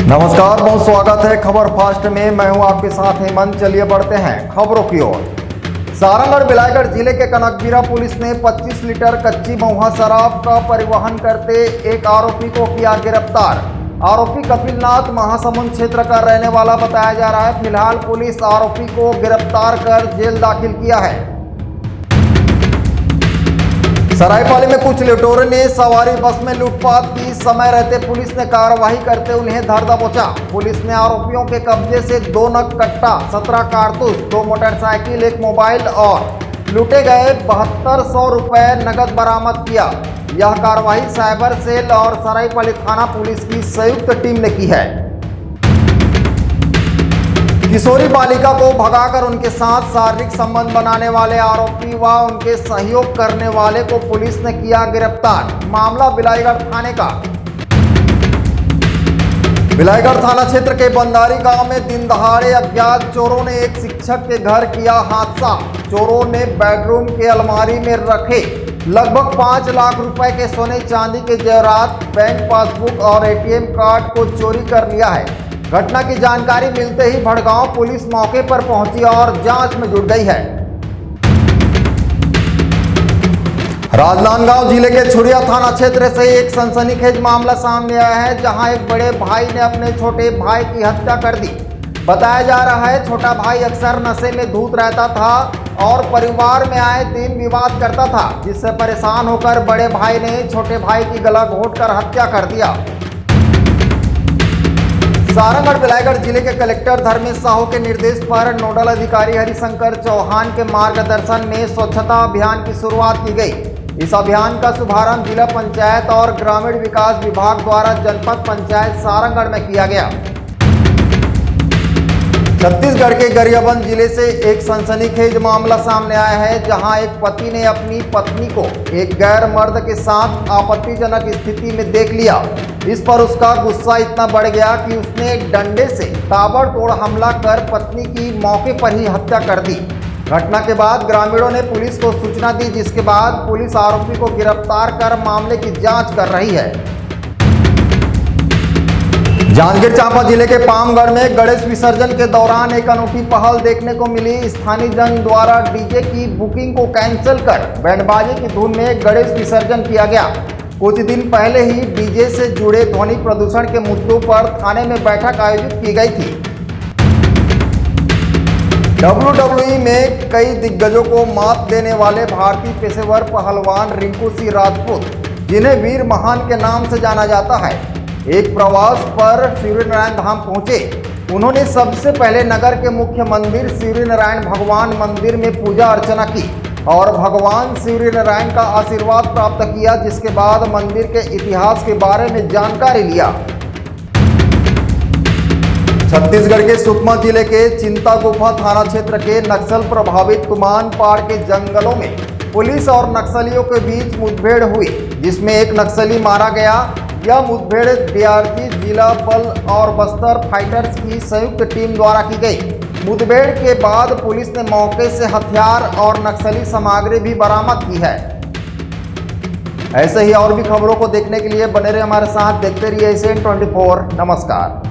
नमस्कार, बहुत स्वागत है खबर फास्ट में। मैं हूं आपके साथ हेमंत। चलिए बढ़ते हैं खबरों की ओर। सारंगढ़ बिलाईगढ़ जिले के कनकबिरा पुलिस ने 25 लीटर कच्ची महुआ शराब का परिवहन करते एक आरोपी को किया गिरफ्तार। आरोपी कपिलनाथ महासमुंद क्षेत्र का रहने वाला बताया जा रहा है। फिलहाल पुलिस आरोपी को गिरफ्तार कर जेल दाखिल किया है। सरायपाली में कुछ लुटेरों ने सवारी बस में लूटपाट की। समय रहते पुलिस ने कार्रवाई करते उन्हें धर दबोचा। पुलिस ने आरोपियों के कब्जे से 2 नग कट्टा, 17 कारतूस, 2 मोटरसाइकिल, 1 मोबाइल और लूटे गए 7200 रुपए नगद बरामद किया। यह कार्रवाई साइबर सेल और सरायपाली थाना पुलिस की संयुक्त टीम ने की है। किशोरी बालिका को भगाकर उनके साथ शारीरिक संबंध बनाने वाले आरोपी व उनके सहयोग करने वाले को पुलिस ने किया गिरफ्तार। मामला बिलाईगढ़ थाने का। बिलाईगढ़ थाना क्षेत्र के बंदारी गांव में दिन दहाड़े अज्ञात चोरों ने एक शिक्षक के घर किया हादसा। चोरों ने बेडरूम के अलमारी में रखे लगभग 5 लाख रुपए के सोने चांदी के जेवरात, बैंक पासबुक और एटीएम कार्ड को चोरी कर लिया है। घटना की जानकारी मिलते ही भड़गांव पुलिस मौके पर पहुंची और जांच में जुट गई है। राजनांदगांव जिले के छुरिया थाना क्षेत्र से एक सनसनीखेज मामला सामने आया है, जहां एक बड़े भाई ने अपने छोटे भाई की हत्या कर दी। बताया जा रहा है छोटा भाई अक्सर नशे में धूत रहता था और परिवार में आए दिन विवाद करता था, जिससे परेशान होकर बड़े भाई ने छोटे भाई की गला घोंटकर हत्या कर दिया। सारंगढ़ बिलाईगढ़ जिले के कलेक्टर धर्मेश साहू के निर्देश पर नोडल अधिकारी हरिशंकर चौहान के मार्गदर्शन में स्वच्छता अभियान की शुरुआत की गई। इस अभियान का शुभारंभ जिला पंचायत और ग्रामीण विकास विभाग द्वारा जनपद पंचायत सारंगढ़ में किया गया। छत्तीसगढ़ के गरियाबंद जिले से एक सनसनीखेज मामला सामने आया है, जहां एक पति ने अपनी पत्नी को एक गैर मर्द के साथ आपत्तिजनक स्थिति में देख लिया। इस पर उसका गुस्सा इतना बढ़ गया कि उसने डंडे से ताबड़तोड़ हमला कर पत्नी की मौके पर ही हत्या कर दी। घटना के बाद ग्रामीणों ने पुलिस को सूचना दी, जिसके बाद पुलिस आरोपी को गिरफ्तार कर मामले की जांच कर रही है। जांजगीर चांपा जिले के पामगढ़ में गणेश विसर्जन के दौरान एक अनूठी पहल देखने को मिली। स्थानीय जन द्वारा डीजे की बुकिंग को कैंसिल कर बैंडबाजी की धुन में गणेश विसर्जन किया गया। कुछ दिन पहले ही डीजे से जुड़े ध्वनि प्रदूषण के मुद्दों पर थाने में बैठक आयोजित की गई थी। WWE में कई दिग्गजों को मात देने वाले भारतीय पेशेवर पहलवान रिंकू सिंह राजपूत, जिन्हें वीर महान के नाम से जाना जाता है, एक प्रवास पर सूर्यनारायण धाम पहुंचे। उन्होंने सबसे पहले नगर के मुख्य मंदिर सूर्यनारायण भगवान मंदिर में पूजा अर्चना की और भगवान सूर्यनारायण का आशीर्वाद प्राप्त किया, जिसके बाद मंदिर के इतिहास के बारे में जानकारी लिया। छत्तीसगढ़ के सुकमा जिले के चिंतागुफा थाना क्षेत्र के नक्सल प्रभावित कुमानपाड़ के जंगलों में पुलिस और नक्सलियों के बीच मुठभेड़ हुई, जिसमें एक नक्सली मारा गया। यह मुठभेड़ डीआरजी, जिला बल और बस्तर फाइटर्स की संयुक्त टीम द्वारा की गई। मुठभेड़ के बाद पुलिस ने मौके से हथियार और नक्सली सामग्री भी बरामद की है। ऐसे ही और भी खबरों को देखने के लिए बने रहे हमारे साथ। देखते रहिए SN24। नमस्कार।